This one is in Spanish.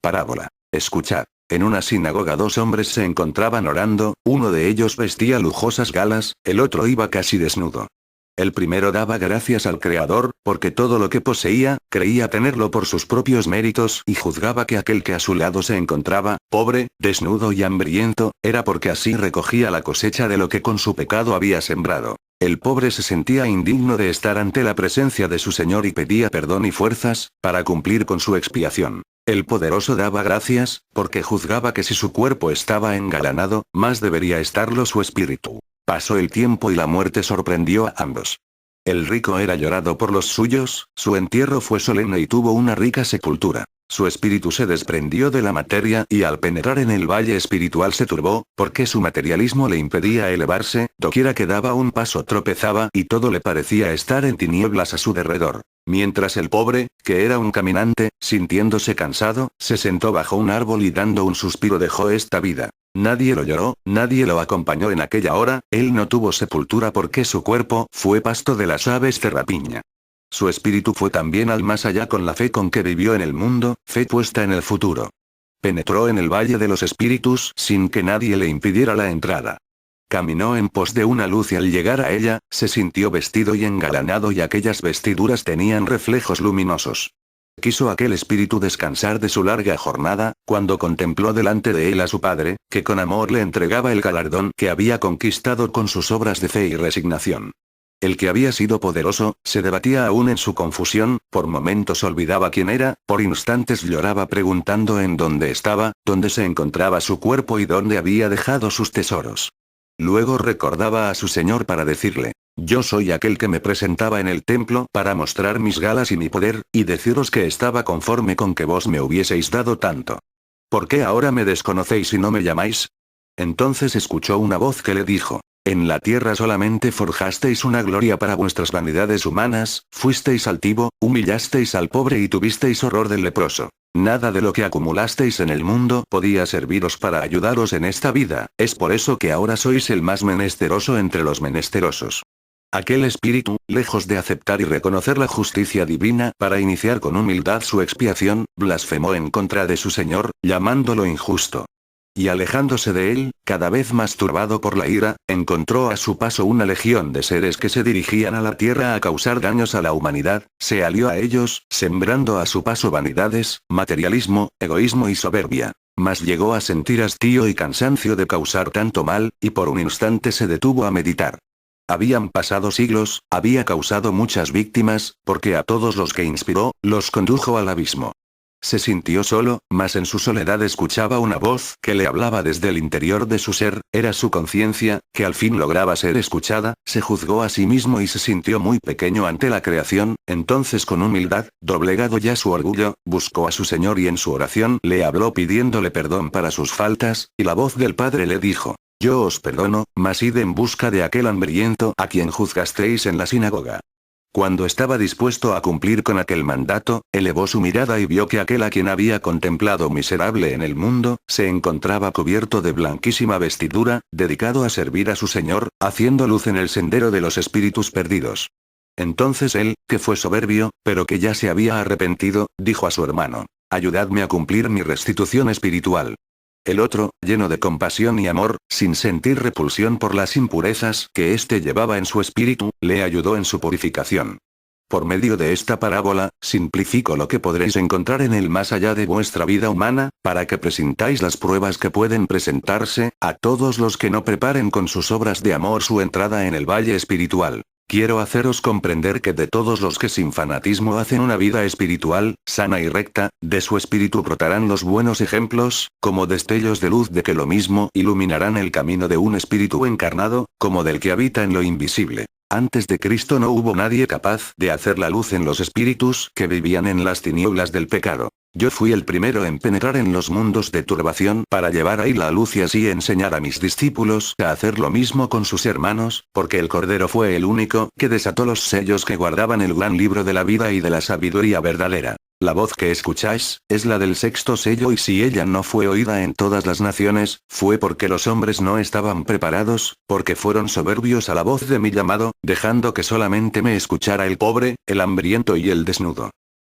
Parábola. Escuchad. En una sinagoga dos hombres se encontraban orando, uno de ellos vestía lujosas galas, el otro iba casi desnudo. El primero daba gracias al Creador, porque todo lo que poseía, creía tenerlo por sus propios méritos y juzgaba que aquel que a su lado se encontraba, pobre, desnudo y hambriento, era porque así recogía la cosecha de lo que con su pecado había sembrado. El pobre se sentía indigno de estar ante la presencia de su Señor y pedía perdón y fuerzas, para cumplir con su expiación. El poderoso daba gracias, porque juzgaba que si su cuerpo estaba engalanado, más debería estarlo su espíritu. Pasó el tiempo y la muerte sorprendió a ambos. El rico era llorado por los suyos, su entierro fue solemne y tuvo una rica sepultura. Su espíritu se desprendió de la materia y al penetrar en el valle espiritual se turbó, porque su materialismo le impedía elevarse, doquiera que daba un paso tropezaba y todo le parecía estar en tinieblas a su derredor. Mientras el pobre, que era un caminante, sintiéndose cansado, se sentó bajo un árbol y dando un suspiro dejó esta vida. Nadie lo lloró, nadie lo acompañó en aquella hora, él no tuvo sepultura porque su cuerpo fue pasto de las aves de rapiña. Su espíritu fue también al más allá con la fe con que vivió en el mundo, fe puesta en el futuro. Penetró en el valle de los espíritus sin que nadie le impidiera la entrada. Caminó en pos de una luz y al llegar a ella, se sintió vestido y engalanado y aquellas vestiduras tenían reflejos luminosos. Quiso aquel espíritu descansar de su larga jornada, cuando contempló delante de él a su padre, que con amor le entregaba el galardón que había conquistado con sus obras de fe y resignación. El que había sido poderoso, se debatía aún en su confusión, por momentos olvidaba quién era, por instantes lloraba preguntando en dónde estaba, dónde se encontraba su cuerpo y dónde había dejado sus tesoros. Luego recordaba a su Señor para decirle: yo soy aquel que me presentaba en el templo para mostrar mis galas y mi poder, y deciros que estaba conforme con que vos me hubieseis dado tanto. ¿Por qué ahora me desconocéis y no me llamáis? Entonces escuchó una voz que le dijo: en la tierra solamente forjasteis una gloria para vuestras vanidades humanas, fuisteis altivo, humillasteis al pobre y tuvisteis horror del leproso. Nada de lo que acumulasteis en el mundo podía serviros para ayudaros en esta vida, es por eso que ahora sois el más menesteroso entre los menesterosos. Aquel espíritu, lejos de aceptar y reconocer la justicia divina para iniciar con humildad su expiación, blasfemó en contra de su Señor, llamándolo injusto. Y alejándose de él, cada vez más turbado por la ira, encontró a su paso una legión de seres que se dirigían a la tierra a causar daños a la humanidad, se alió a ellos, sembrando a su paso vanidades, materialismo, egoísmo y soberbia. Mas llegó a sentir hastío y cansancio de causar tanto mal, y por un instante se detuvo a meditar. Habían pasado siglos, había causado muchas víctimas, porque a todos los que inspiró, los condujo al abismo. Se sintió solo, mas en su soledad escuchaba una voz que le hablaba desde el interior de su ser, era su conciencia, que al fin lograba ser escuchada, se juzgó a sí mismo y se sintió muy pequeño ante la creación, entonces con humildad, doblegado ya su orgullo, buscó a su Señor y en su oración le habló pidiéndole perdón para sus faltas, y la voz del Padre le dijo: yo os perdono, mas id en busca de aquel hambriento a quien juzgasteis en la sinagoga. Cuando estaba dispuesto a cumplir con aquel mandato, elevó su mirada y vio que aquel a quien había contemplado miserable en el mundo, se encontraba cubierto de blanquísima vestidura, dedicado a servir a su Señor, haciendo luz en el sendero de los espíritus perdidos. Entonces él, que fue soberbio, pero que ya se había arrepentido, dijo a su hermano: ayudadme a cumplir mi restitución espiritual. El otro, lleno de compasión y amor, sin sentir repulsión por las impurezas que éste llevaba en su espíritu, le ayudó en su purificación. Por medio de esta parábola, simplifico lo que podréis encontrar en el más allá de vuestra vida humana, para que presentáis las pruebas que pueden presentarse a todos los que no preparen con sus obras de amor su entrada en el valle espiritual. Quiero haceros comprender que de todos los que sin fanatismo hacen una vida espiritual, sana y recta, de su espíritu brotarán los buenos ejemplos, como destellos de luz de que lo mismo iluminarán el camino de un espíritu encarnado, como del que habita en lo invisible. Antes de Cristo no hubo nadie capaz de hacer la luz en los espíritus que vivían en las tinieblas del pecado. Yo fui el primero en penetrar en los mundos de turbación para llevar ahí la luz y así enseñar a mis discípulos a hacer lo mismo con sus hermanos, porque el Cordero fue el único que desató los sellos que guardaban el gran libro de la vida y de la sabiduría verdadera. La voz que escucháis, es la del sexto sello y si ella no fue oída en todas las naciones, fue porque los hombres no estaban preparados, porque fueron soberbios a la voz de mi llamado, dejando que solamente me escuchara el pobre, el hambriento y el desnudo.